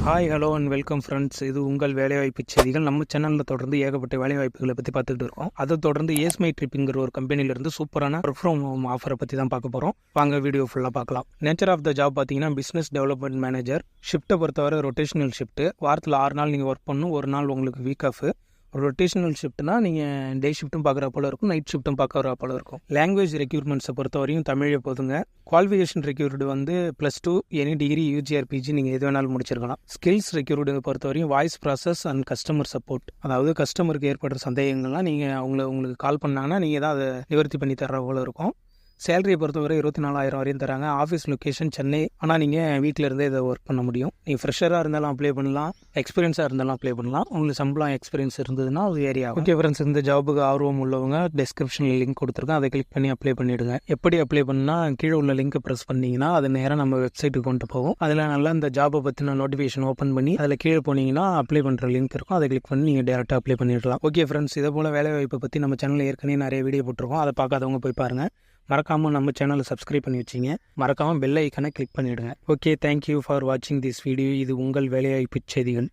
Hi hello and welcome friends. இது உங்கள் வேலைவாய்ப்பு செய்திகள். நம்ம சேனலில் தொடர்ந்து ஏகப்பட்ட வேலைவாய்ப்புகளை பற்றி பார்த்துட்டு இருக்கோம். அதை தொடர்ந்து ஏஸ்மை ட்ரிப்புங்கிற ஒரு கம்பெனிலேருந்து சூப்பரான ஒர்க் ஃப்ரம் ஹோம் ஆஃபரை பற்றி தான் பார்க்க போகிறோம். வாங்க வீடியோ ஃபுல்லாக பார்க்கலாம். நேச்சர் ஆஃப் த ஜாப் பார்த்தீங்கன்னா பிஸ்னஸ் டெவலப்மெண்ட் மேனேஜர். ஷிஃப்ட்டை பொறுத்தவரை ரொட்டேஷனல் ஷிஃப்ட்டு. வாரத்தில் 6 நாள் நீங்கள் ஒர்க் பண்ணணும், ஒரு நாள் உங்களுக்கு வீக் ஆஃப். ரொட்டேஷனல் ஷிஃப்ட்னா நீங்கள் டே ஷிஃப்ட்டும் பார்க்குற போல இருக்கும், நைட் ஷிஃப்ட்டும் பார்க்குற போல இருக்கும். லாங்குவேஜ் ரெக்யூர்மெண்ட்ஸை பொறுத்தவரையும் தமிழை போதுங்க. குவாலிஃபிகேஷன் ரெக்யூர்டு வந்து +2 எனி டிகிரி UG PG நீங்கள் எது வேணாலும் முடிச்சிருக்கலாம். ஸ்கில்ஸ் ரெக்யூர்டு பொறுத்தவரையும் voice process and customer support. அதாவது கஸ்டமருக்கு ஏற்படுற சந்தேகங்கள்லாம் நீங்கள் உங்களுக்கு கால் பண்ணாங்கன்னா நீங்கள் தான் அதை நிவர்த்தி பண்ணி தர்ற போல இருக்கும். சேலரியை பொறுத்தவரை 24,000 வரையும் தராங்க. Office location Chennai. ஆனால் நீங்கள் வீட்டில் இருந்தே இதை ஒர்க் பண்ண முடியும். நீங்கள் ஃப்ரெஷராக இருந்தாலும் அப்ளை பண்ணலாம், எக்ஸ்பீரியன்ஸாக இருந்தாலும் அப்ளை பண்ணலாம். உங்களுக்கு சம்பளம் எக்ஸ்பீரியன்ஸ் இருந்ததுன்னா அது ஏரியா. ஓகே ஃப்ரெண்ட்ஸ், இந்த ஜாபுக்கு ஆர்வம் உள்ளவங்க டிஸ்கிரிப்ஷனில் லிங்க் கொடுத்துருக்கேன், அதை கிளிக் பண்ணி அப்ளை பண்ணிவிடுங்க. எப்படி அப்ளை பண்ணால் கீழே உள்ள லிங்க்கை ப்ரெஸ் பண்ணிங்கன்னா அது நேராக நம்ம வெப்சைட்டுக்கு கொண்டு போகும். அதில் நல்லா இந்த ஜாபை பற்றின நோட்டிஃபிகேஷன் ஓப்பன் பண்ணி அதில் கீழே போனீங்கன்னா அப்ளை பண்ணுற லிங்க் இருக்கும், அதை கிளிக் பண்ணி நீங்கள் டேரெக்டாக அப்ளை பண்ணிடலாம். ஓகே ஃப்ரெண்ட்ஸ், இதே போல் வேலைவாய்ப்பை பற்றி நம்ம சேனலில் ஏற்கனவே நிறைய வீடியோ போட்டிருக்கோம். அதை பார்க்காதவங்க போய் பாருங்கள். மறக்காமல் நம்ம சேனலை சப்ஸ்கிரைப் பண்ணி வச்சிங்க. மறக்காமல் பெல் ஐக்கானை கிளிக் பண்ணிவிடுங்க. ஓகே, தேங்க்யூ ஃபார் வாட்சிங் திஸ் வீடியோ. இது உங்கள் வேலைவாய்ப்பு செய்திகள்.